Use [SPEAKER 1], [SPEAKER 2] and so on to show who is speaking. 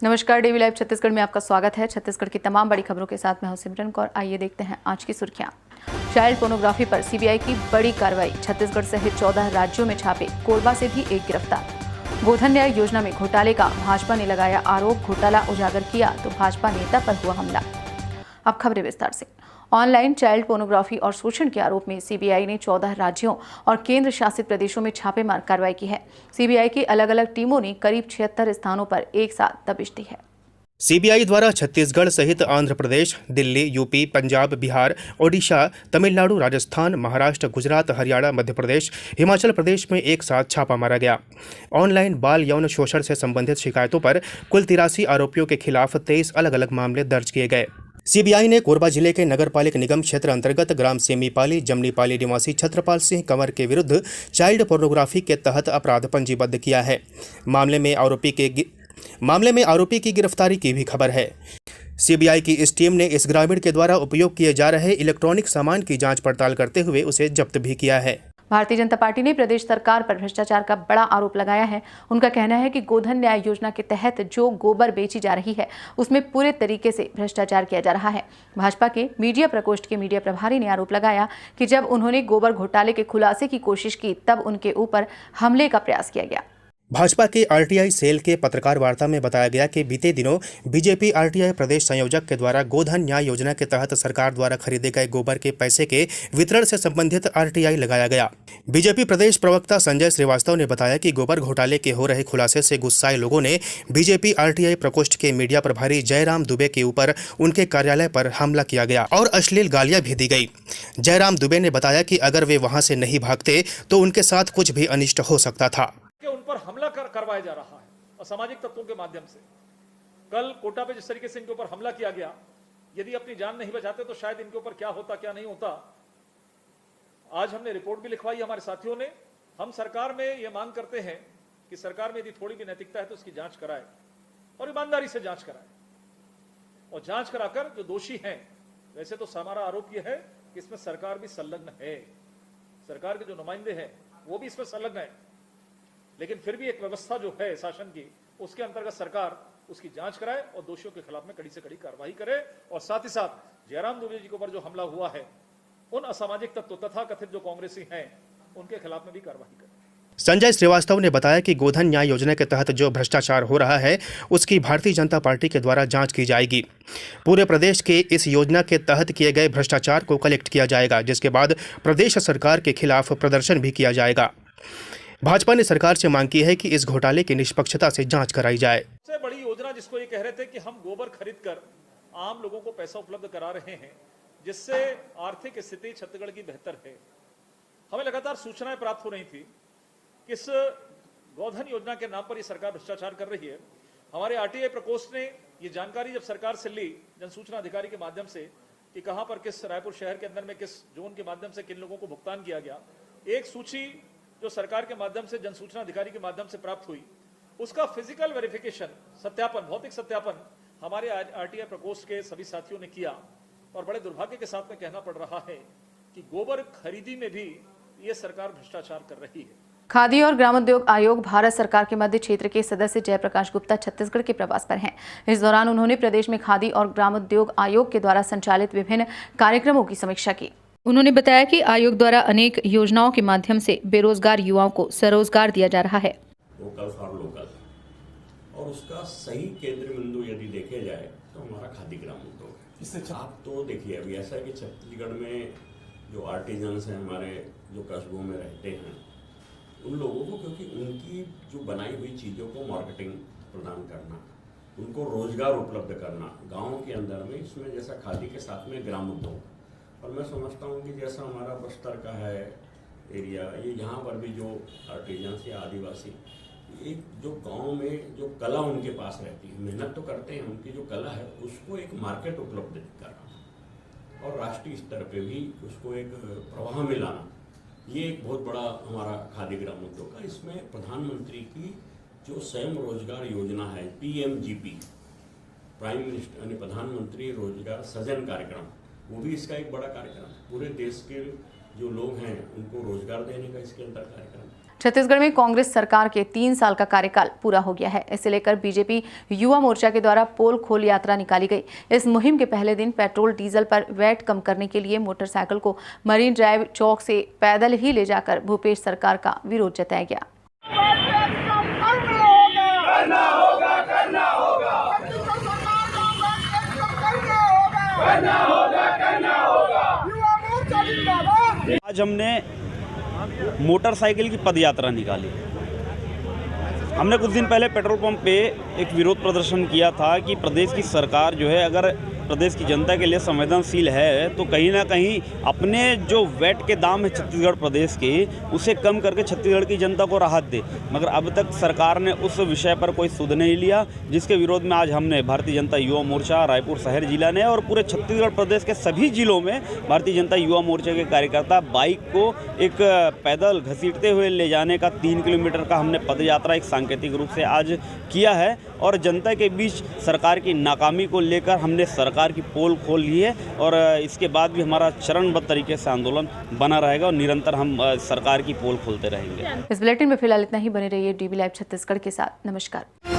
[SPEAKER 1] नमस्कार, DV live Chhattisgarh में आपका स्वागत है। छत्तीसगढ़ की तमाम बड़ी खबरों के साथ मैं हूं सिमरन कौर। आइए देखते हैं आज की सुर्खियां। चाइल्ड पोर्नोग्राफी पर सीबीआई की बड़ी कार्रवाई। छत्तीसगढ़ सहित 14 राज्यों में छापे, कोरबा से भी एक गिरफ्तार। गोधन न्याय योजना में घोटाले का भाजपा ने लगाया आरोप, घोटाला उजागर किया तो भाजपा नेता पर हुआ हमला। अब खबरें विस्तार से। ऑनलाइन चाइल्ड पोर्नोग्राफी और शोषण के आरोप में सीबीआई ने 14 राज्यों और केंद्र शासित प्रदेशों में छापेमार कार्रवाई की है। सीबीआई की अलग अलग टीमों ने करीब 76 स्थानों पर एक साथ दबिश दी है।
[SPEAKER 2] सीबीआई द्वारा छत्तीसगढ़ सहित आंध्र प्रदेश, दिल्ली, यूपी, पंजाब, बिहार, ओडिशा, तमिलनाडु, राजस्थान, महाराष्ट्र, गुजरात, हरियाणा, मध्य प्रदेश, हिमाचल प्रदेश में एक साथ छापा मारा गया। ऑनलाइन बाल यौन शोषण से संबंधित शिकायतों पर कुल 83 आरोपियों के खिलाफ 23 अलग अलग मामले दर्ज किए गए। सीबीआई ने कोरबा जिले के नगरपालिक निगम क्षेत्र अंतर्गत ग्राम सेमीपाली जमनीपाली निवासी छत्रपाल सिंह कंवर के विरुद्ध चाइल्ड पोर्नोग्राफी के तहत अपराध पंजीबद्ध किया है। मामले में आरोपी की गिरफ्तारी की भी खबर है। सीबीआई की इस टीम ने इस ग्रामीण के द्वारा उपयोग किए जा रहे इलेक्ट्रॉनिक सामान की जांच पड़ताल करते हुए उसे जब्त भी किया है।
[SPEAKER 1] भारतीय जनता पार्टी ने प्रदेश सरकार पर भ्रष्टाचार का बड़ा आरोप लगाया है। उनका कहना है कि गोधन न्याय योजना के तहत जो गोबर बेची जा रही है उसमें पूरे तरीके से भ्रष्टाचार किया जा रहा है। भाजपा के मीडिया प्रकोष्ठ के मीडिया प्रभारी ने आरोप लगाया कि जब उन्होंने गोबर घोटाले के खुलासे की कोशिश की तब उनके ऊपर हमले का प्रयास किया गया।
[SPEAKER 2] भाजपा के आरटीआई सेल के पत्रकार वार्ता में बताया गया कि बीते दिनों बीजेपी आरटीआई प्रदेश संयोजक के द्वारा गोधन न्याय योजना के तहत सरकार द्वारा खरीदे गए गोबर के पैसे के वितरण से संबंधित आरटीआई लगाया गया। बीजेपी प्रदेश प्रवक्ता संजय श्रीवास्तव ने बताया कि गोबर घोटाले के हो रहे खुलासे से गुस्साए लोगों ने बीजेपी आरटीआई प्रकोष्ठ के मीडिया प्रभारी जयराम दुबे के ऊपर उनके कार्यालय पर हमला किया गया और अश्लील गालियां भी दी गई। जयराम दुबे ने बताया कि अगर वे वहां से नहीं भागते तो उनके साथ कुछ भी अनिष्ट हो सकता था।
[SPEAKER 3] उन पर हमला करवाया जा रहा है असामाजिक तत्वों के माध्यम से। कल कोटा पे जिस तरीके से इनके ऊपर हमला किया गया, यदि अपनी जान नहीं बचाते तो शायद इनके ऊपर क्या होता क्या नहीं होता। आज हमने रिपोर्ट भी लिखवाई हमारे साथियों ने। हम सरकार में यह मांग करते हैं कि सरकार में यदि थोड़ी भी नैतिकता है तो उसकी जांच कराए और ईमानदारी से जांच कराए, और जांच कराकर जो दोषी हैं, वैसे तो हमारा आरोप यह है कि इसमें सरकार भी संलग्न है, सरकार के जो नुमाइंदे हैं वो भी इसमें संलग्न है, लेकिन फिर भी एक व्यवस्था जो है शासन की, उसके अंतर्गत सरकार उसकी जांच कराए और दोषियों के खिलाफ में कड़ी से कड़ी कार्रवाई करे। और साथ ही साथ जयराम दुबे जी के ऊपर जो हमला हुआ है, उन असामाजिक तत्व तथा कथित जो कांग्रेसी हैं उनके खिलाफ में भी कार्रवाई करे।
[SPEAKER 2] संजय श्रीवास्तव ने बताया कि गोधन न्याय योजना के तहत जो भ्रष्टाचार हो रहा है उसकी भारतीय जनता पार्टी के द्वारा जांच की जाएगी। पूरे प्रदेश के इस योजना के तहत किए गए भ्रष्टाचार को कलेक्ट किया जाएगा, जिसके बाद प्रदेश सरकार के खिलाफ प्रदर्शन भी किया जाएगा। भाजपा ने सरकार से मांग की है कि इस घोटाले की निष्पक्षता से जांच कराई जाए।
[SPEAKER 3] सबसे बड़ी योजना जिसको ये कह रहे थे कि हम गोबर खरीदकर आम लोगों को पैसा उपलब्ध करा रहे हैं, जिससे आर्थिक स्थिति छत्तीसगढ़ की बेहतर है। हमें लगातार सूचनाएं प्राप्त हो रही थी कि इस गोधन योजना के नाम पर ये सरकार भ्रष्टाचार कर रही है। हमारे आरटीआई प्रकोष्ठ ने ये जानकारी जब सरकार से ली जनसूचना अधिकारी के माध्यम से कि कहां पर किस रायपुर शहर के अंदर में किस जोन के माध्यम से किन लोगों को भुगतान किया गया, एक सूची जो सरकार के माध्यम से जनसूचना अधिकारी के माध्यम से प्राप्त हुई, उसका फिजिकल वेरिफिकेशन, सत्यापन, भौतिक सत्यापन हमारे आरटीआई प्रकोष्ठ के सभी साथियों ने किया। और बड़े दुर्भाग्य के साथ में कहना पड़ रहा है कि गोबर खरीदी में भी ये सरकार भ्रष्टाचार कर रही है।
[SPEAKER 1] खादी और ग्रामोद्योग आयोग भारत सरकार के मध्य क्षेत्र के सदस्य जयप्रकाश गुप्ता छत्तीसगढ़ के प्रवास पर हैं। इस दौरान उन्होंने प्रदेश में खादी और ग्रामोद्योग आयोग के द्वारा संचालित विभिन्न कार्यक्रमों की समीक्षा की। उन्होंने बताया कि आयोग द्वारा अनेक योजनाओं के माध्यम से बेरोजगार युवाओं को स्वरोजगार दिया जा रहा है।
[SPEAKER 4] वोकल फॉर लोकल, और उसका सही केंद्र बिंदु यदि देखे जाए तो हमारा खादी ग्राम उद्योग है। इससे आप तो देखिए, अभी ऐसा है कि छत्तीसगढ़ में जो आर्टिजन्स हैं हमारे, जो कस्बों में रहते हैं, उन लोगों को, क्योंकि उनकी जो बनाई हुई चीज़ों को मार्केटिंग प्रदान करना, उनको रोजगार उपलब्ध करना गाँव के अंदर में, इसमें जैसा खादी के साथ में ग्राम उद्योग। और मैं समझता हूँ कि जैसा हमारा बस्तर का है एरिया, ये यहाँ पर भी जो आर्टिजन्स या आदिवासी, एक जो गांव में जो कला उनके पास रहती है, मेहनत तो करते हैं, उनकी जो कला है उसको एक मार्केट उपलब्ध कराना और राष्ट्रीय स्तर पे भी उसको एक प्रवाह में लाना, ये एक बहुत बड़ा हमारा खादी ग्राम उद्योग का। इसमें प्रधानमंत्री की जो स्वयं रोजगार योजना है, PMGP, प्राइम मिनिस्टर यानी प्रधानमंत्री रोजगार सृजन कार्यक्रम, वो भी इसका एक बड़ा कार्यक्रम। पूरे देश के जो लोग हैं उनको रोजगार देने का इसके अंदर कार्यक्रम।
[SPEAKER 1] छत्तीसगढ़ में कांग्रेस सरकार के 3 साल का कार्यकाल पूरा हो गया है। इसे लेकर बीजेपी युवा मोर्चा के द्वारा पोल खोल यात्रा निकाली गई। इस मुहिम के पहले दिन पेट्रोल डीजल पर वैट कम करने के लिए मोटरसाइकिल को मरीन ड्राइव चौक से पैदल ही ले जाकर भूपेश सरकार का विरोध जताया गया।
[SPEAKER 5] आज हमने मोटरसाइकिल की पदयात्रा निकाली। हमने कुछ दिन पहले पेट्रोल पंप पे एक विरोध प्रदर्शन किया था कि प्रदेश की सरकार जो है अगर प्रदेश की जनता के लिए संवेदनशील है तो कहीं ना कहीं अपने जो वैट के दाम है छत्तीसगढ़ प्रदेश के उसे कम करके छत्तीसगढ़ की जनता को राहत दे, मगर अब तक सरकार ने उस विषय पर कोई सुध नहीं लिया, जिसके विरोध में आज हमने भारतीय जनता युवा मोर्चा रायपुर शहर जिला ने और पूरे छत्तीसगढ़ प्रदेश के सभी जिलों में भारतीय जनता युवा मोर्चा के कार्यकर्ता बाइक को एक पैदल घसीटते हुए ले जाने का 3 किलोमीटर का हमने पदयात्रा एक सांकेतिक रूप से आज किया है और जनता के बीच सरकार की नाकामी को लेकर हमने सरकार की पोल खोल ली है और इसके बाद भी हमारा चरणबद्ध तरीके से आंदोलन बना रहेगा और निरंतर हम सरकार की पोल खोलते रहेंगे।
[SPEAKER 1] इस बुलेटिन में फिलहाल इतना ही। बने रहिए DB लाइव छत्तीसगढ़ के साथ। नमस्कार।